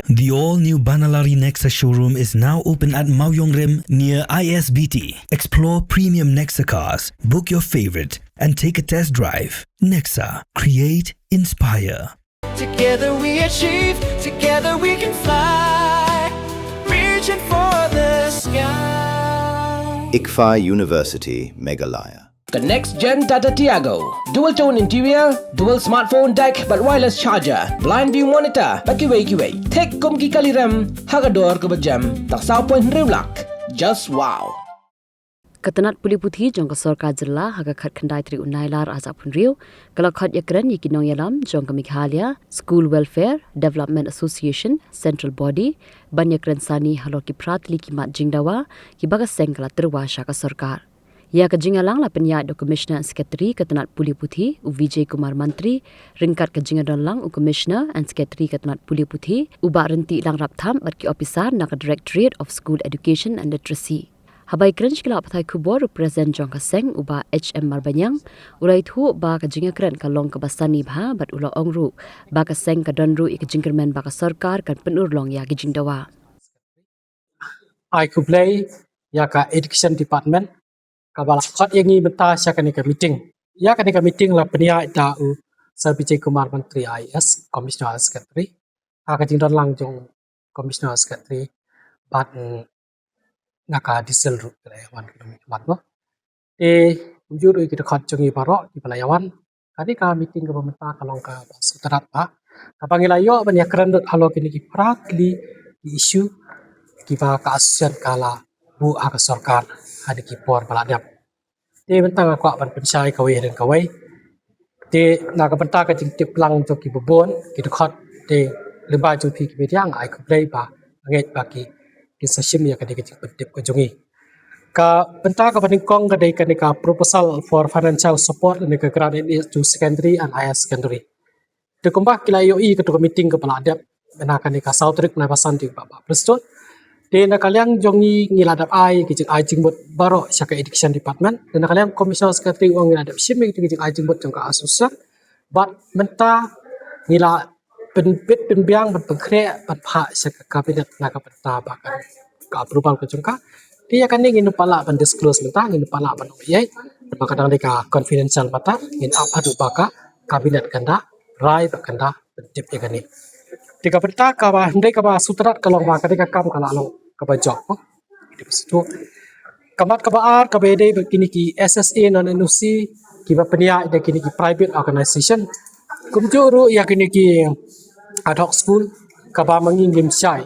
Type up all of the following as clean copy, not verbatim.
The all-new Banalari Nexa showroom is now open at Mauyongrim near ISBT. Explore premium Nexa cars, book your favorite, and take a test drive. Nexa. Create, inspire. Together we achieve, together we can fly, reaching for the sky. ICFA University, Meghalaya. The next gen Tata Tiago. Dual tone interior, dual smartphone deck but wireless charger, blind view monitor, bakiway. Tek kum ki kaliram, hagador ke bejam, tak sao point rimlak. Just wow. Ketenat Puli Putih jong kesorka jela haga khat khandai tri unailar azap pun riu kalau khat yakran yikinong yalam jong ke Meghalaya School Welfare Development Association Central Body banyakran sani halor ki pratli ki mat jingdawa ki bagas sengkala terwasha ka sarkar. Ya ke jingalang la penya do Commissioner and Secretary Ketenat Puli Putih u Vijay Kumar Mantri ringkat ke jingadon u Commissioner and Secretary Ketenat Puli Putih u ba renti lang raptham bat ki officer nak Directorate of School Education and Literacy. Habai krench kila pathai kubor represent jong kaseng uba HM Marbanyang ulai thu ba ka jinga kren ka long ka basani bha bat ulo ongru ba ka seng ka donru ik jingkermen ba ka sarkar kan penur long ya gi jingdawa. I could play ya ka Education Department ka bala khat yangi benta sya ka meeting. Ya ka meeting la penia ita u Sir Vijay Kumar Mantri IS Commissioner Secretary. Ka jingdon lang jong Commissioner Secretary bat ngaka diesel route pelayawan mat no juru kita khat jongi baro di pelayawan kadi ka meeting ke pemerintah kalong ka sutarat ba ka pangilayo ban yakran dot halo kini ki pratli isu ki ba ka asian kala bu aka sarkar hadi ki por baladap bentang ko ban pensai kawai dan kawai na ka bentang ka jing tip lang jo ki bobon kita khat lemba jo pi ki mediang ai ku play ba ngai ba ki kisah ya kadang kecil pedip kejongi. Ka benta ka paningkong kadang ka proposal for financial support dan ka graduate to secondary and higher secondary. De kumbah kila yoi ka to meeting ka paladap menakan ka sautrik na pasan di baba. Prestot de na kaliang jongi ngiladap ai kijing ai jingbot baro syaka education department dan kaliang commissioner secretary wong ngiladap shiming kijing ai jingbot jong ka asusak but menta ngila penbit penbiang penpengkre penpa syaka kabinet naga peta bahkan ka approval ke jengka dia kan ingin pala pen disclose mentah ingin pala pen yai kadang deka confidential mata ingin apa adu baka kabinet kanda rai bakanda pentip ya kani tiga peta ka ba ndai ka ba sutrat kalong ba kadika kam kala long ka ba job di situ kamat ka ba ka bede begini ki SSA non NUC ki ba penia ida kini ki private organization kumjuru ya kini ki ad hoc school kaba manging lim syai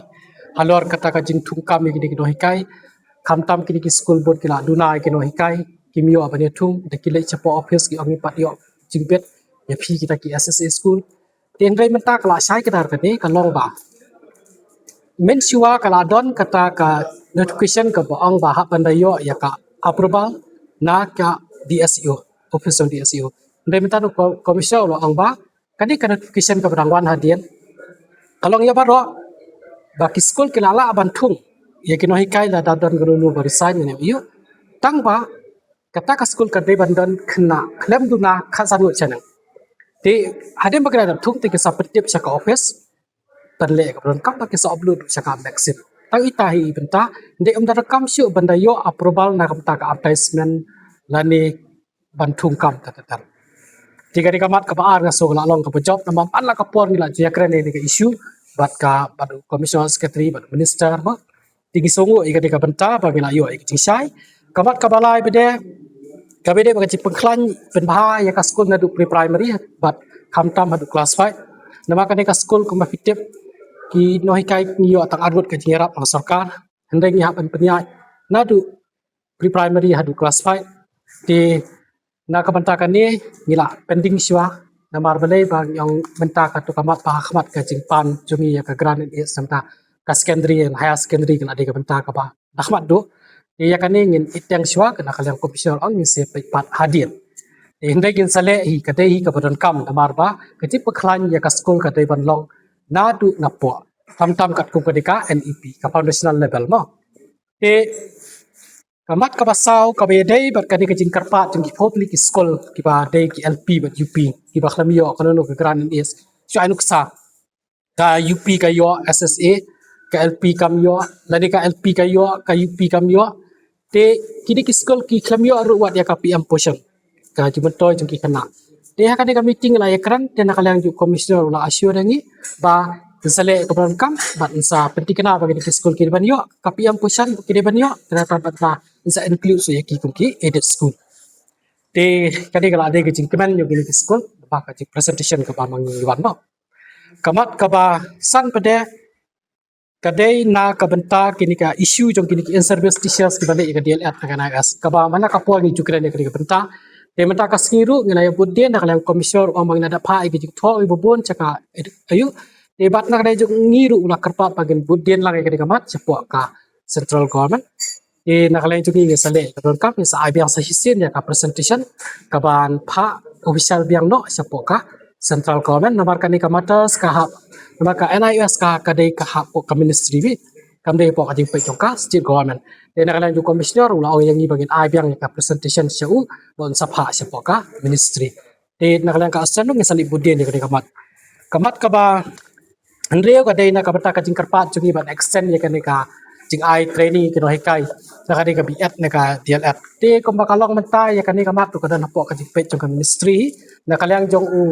halor kata ka jing thungkam kini kino hikai kamtam kini ki school board kila dunai kino hikai kimio abane thung de kile chapo office ki ongi patio jingbet ya phi kita ki SSA school ten rai menta kala syai kita kane ka long ba men siwa kala don kata ka notification ka baong ba ha pandayo ya ka approval na ka DSEO office of DSEO rai menta no commission lo ang ba kani ka notification ka rangwan hadian kalau ya baro baki school kilala abantung ya kino hikai la dadon guru barisan ne yu tang ba kata ka school ka de bandon kena klem duna khasanu chana te hade bagara thung te ke sapetip saka office perle ka ron kam ba ke sa upload saka maxim tang itahi benta de umdar kam syu banda yo approval na kam ta ka advertisement lani bantung kam tatatar tiga di kamat ka paar ngaso la long ka job na mampan la ka por nila jia kren ni ka issue bat ka bat commissioner secretary bat minister ba tigi songo ika ka benta ba ngila yo ik sai kamat ka balai bede ka bede ba ci pengklan pen bah ya ka school na du pre primary bat kamtam hadu class 5 nama ka ka school ka mafitip ki no hikai ni yo tang adwot ka jingerap ang sarkar hendai ni hapan penya na du pre primary hadu class 5 di na kabanta ni ngila pending siwa na marbale bang yang benta ka to kamat pa kamat ka jingpan jumi ya ka gran is samta ka secondary and higher secondary kana de ka benta ka ba ahmad do ya kan ngin itang siwa kana kalang komisiyon ang ni se pat hadir hindai gin sale hi ka hi ka badon kam na marba ka ti paklan ya ka school ka de ban long na du na po tam kat kum ka dika NEP ka foundational level mo kamat ka basaw ka bedai bat kani ka jingkarpa jing public school ki ba dei ki LP bat UP ki ba khlamiyo kanono ka gran is so anu ksa ka UP kayo SSA ka LP kam yo lani ka LP kayo ka UP kam yo te kini ki school ki kam yo ru wat ya ka PM portion ka jumentoy jong ki kana te ha ka meeting la ekran te nakalang ju commissioner la assure ngi ba sale ko kam ba sa penting kana bagi ki school ki ban yo ka PM portion ki ban yo terata ba sa include so ya ki ki aided school te kadi kala ade ke jingkeman yo ki school ba ka presentation ka ba mang yuan no kamat kaba san pada kadai na kabenta kini ka issue jong kini in service teachers ki balik ka DLR ka na gas kaba mana ka po ni jukran ka kabenta te menta ka singiru ngina ya budde na kala komisyor o mang na da pa ki tho ibu bon chaka ayu te bat na kadai jong ngiru ula karpa pagin budde la ka kamat sepo ka central government te na kala jong ngi sale ka ka sa ibiang sa hisin ya ka presentation kaban pa official biang no sepo ka central government nomor kani kamatas kahap nomor ka NIS ka kadai kahap ko ka ministry bi kamdai po ka jing pe jongka state government de na kalan ju commissioner ula o yang ni bagin ai biang ka presentation seu bon sapha se po ka ministry de na kalan ka asan ngi sali budien ni kamat kamat ka ba andreo ka dai na ka bata ka jing karpat jungi ban extend ya kani ka jing ai training ki no hikai na kani ka biat na ka DLF de ko makalong menta ya kani kamat to ka na po ka jing pe jong ka ministry na kalang jong u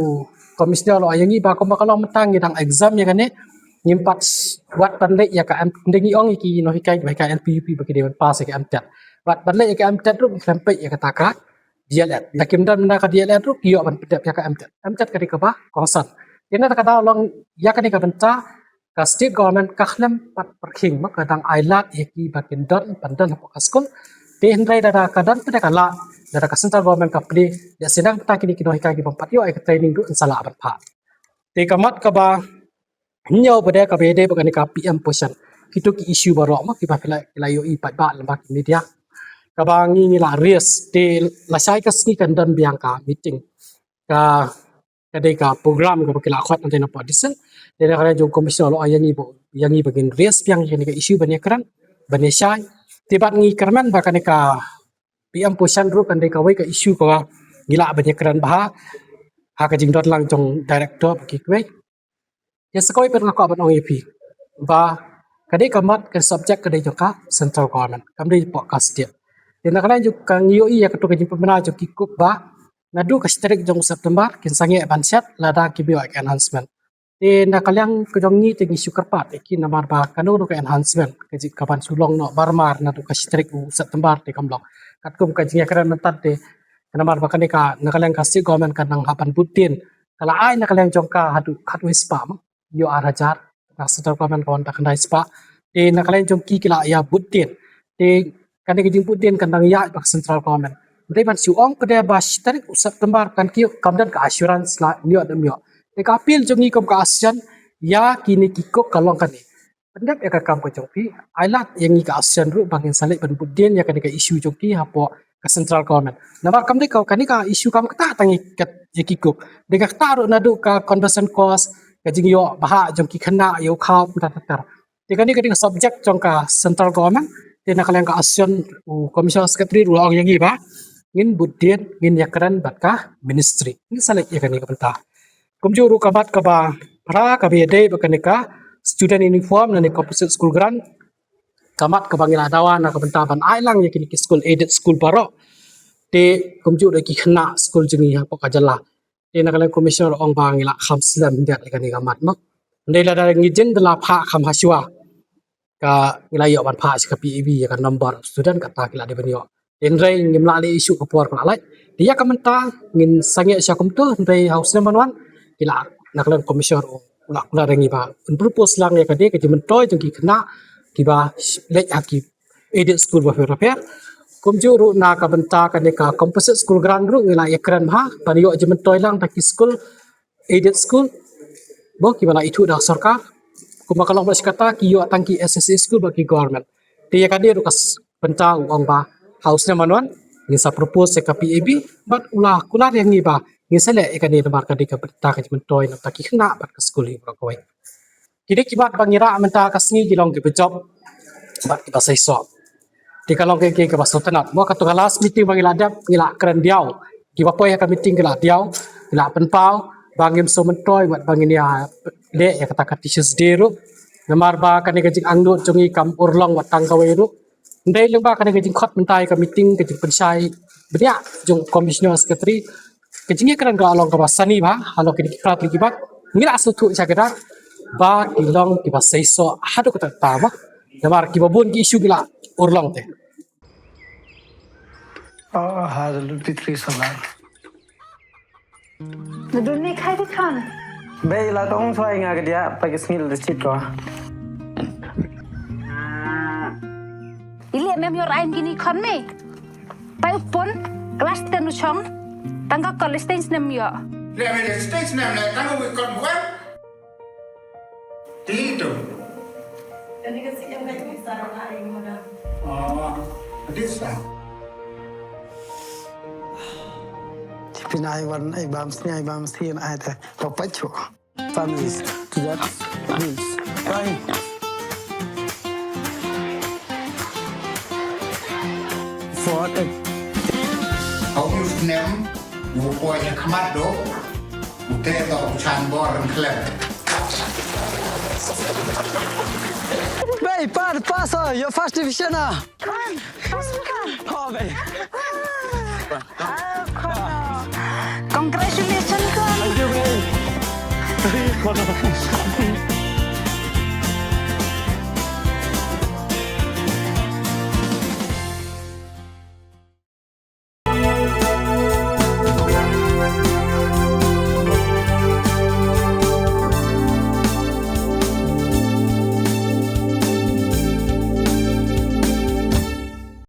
komisioner lo ayangi ba ko makalong matang ngidang exam ya kane ngimpat wat panle ya ka ndengi ong iki no hikai ba ka NPUP bagi dewan pas ya amtat wat panle ya ka amtat ru sampai ya kata ka DLR nakim dan na ka DLR ru kiyo ban pedap ya ka amtat ka ka ba kongsan ina ta kada long ya ka ni ka benta ka state government ka khlam pat perking mak kadang ailat yaki bakin don pandan ko kaskol te hendrai dada kadan pada kala dada ka central government ka pri ya sedang ta kini kino hikai ki pampat yo ai training du sala ban pha te kamat ka ba nyau pada ka bede ba ka PM portion kitu ki issue baro mak ki ba pila yo i pat ba lambak media ka ba ngi la res te la sai ka sni kan dan biang ka meeting ka kadai ka program ka kila khot nanti na partisan de na kala jong komisioner lo yangi bagin res biang ni ka issue banya kran banya sai tibat ngi kerman ba ka PM portion ru kan dei ka wei ka issue ka gila banyak keran bah ha ka jing dot lang jong director ki kwei ya sekoi per ka ban ong EP ba kadai kamat ke subject kadai joka central government kam dei po ka state din na kana ju ka ngio i ya ka to ka jing pemena ju ki kup ba nadu ka strik jong September kin sange ban set lada ki bio enhancement de na kalyang ke jong ni te issue karpat ki namar ba kanu ka enhancement ke jing kapan sulong no barmar na to ka strik September te kamlong kat kum ka jing keran natat te namar ba kanika nakalang ka state government kan nang hapan putin kala ai nakalang jong ka hatu spam yo arajar na central government kon ta kandai spa te nakalang jong ki kila ya putin te kanika jing putin kan nang ya ba central government dei ban su ong pada ba tarik September kan ki kamdan ka assurance la mio da mio te ka apil jong ni kom ka asian ya kini kiko kalong kan ni pendap ya ka kam ko jong pi ailat yang ni ka asian ru bangin salik ban putin ya kanika issue jong ki hapo ka central government namar kam de kau kanika issue kam kata tangi kat ya kiko de ka taru nadu ka conversion cost ka jing yo baha jong ki khana yo khau tatar te kanika ding subject jong ka central government te nakalang ka asian commission secretary ru ong yang ni ba ngin budien ngin yakran batka ministry ni salek yakani ka benta kumjuru kabat kaba pra kabede bakanika student uniform na ni composite school grant kamat kabangila dawa na kabenta ban ailang yakini ki school aided school baro te kumjuru ki khna school jingi ha pokajala te nakala commissioner ong bangila khamslam dia yakani kamat mak ndela da ngijin dala pha kham haswa ka ngila yo ban pha ka PEB ya ka number student kata kila de banyo enrai ngimla le isu ko por kala dia kamenta ngin sange sya kumtu ndai house number 1 kila naklan commissioner ula kula rengi ba un propose lang ya kade ke jimen toy jong ki khna ki ba le aki aided school ba repair kumjuru na ka benta ka ne ka composite school grant ru ngila ekran ha paniyo jimen toy lang ta ki school aided school bo ki bala itu dah sarkar kuma kalong ba kata ki yo tangki SSA school ba ki government dia kade ru kas benta uang ba house na manuan ni sa propose ka PAB but ulah kula yang ni ba ni sele ikani namar ka dika benta ka mentoy na taki khna bat ka school hi ba koi kidi kibat bangira menta ka sngi gilong ki job bat ki basai so di kalong ke ka basotanat mo ka to last meeting bangila dap ngila keren diaw ki ba poy ka meeting gila diaw gila penpau bangim so mentoy bat bangin ya le ya kata Teachers Day ru namar ba kan ke jing angdu chungi kam urlong watang kawe ru ndai leng ba kan ke jing khot mentai ka meeting ke jing pensai bedia jung commissioner secretary ke jing kan ga along ka basani ba halo ke dikrat lagi ba ngira asu tu sakeda ba kilong ki ba seiso hadu kata ta ba namar ki babun ki isu gila urlong te هذا الفطري صغار Naduni khai đi con. bây là con xoay ngà cái dia pakai smil the chip ko Ili mem yor ain gini con me. Pai upon kelas tenu chong. Tangga college stage nem yo. Dia ada stage nam na tangga we kon buat. Itu. Ini kasi yang kayak bisa orang lain mana. Oh, itu sah. pinai wan ai bam sni ai bam sien ai ta to pacho families to that means fine for the Ông như ném vụ coi như khăm mắt đó. Một thế đó chan bò rừng khlev. Bay, pass your first division ah. Con, pasok ka. Oh, bay. Congratulations, con. Thank you, bay.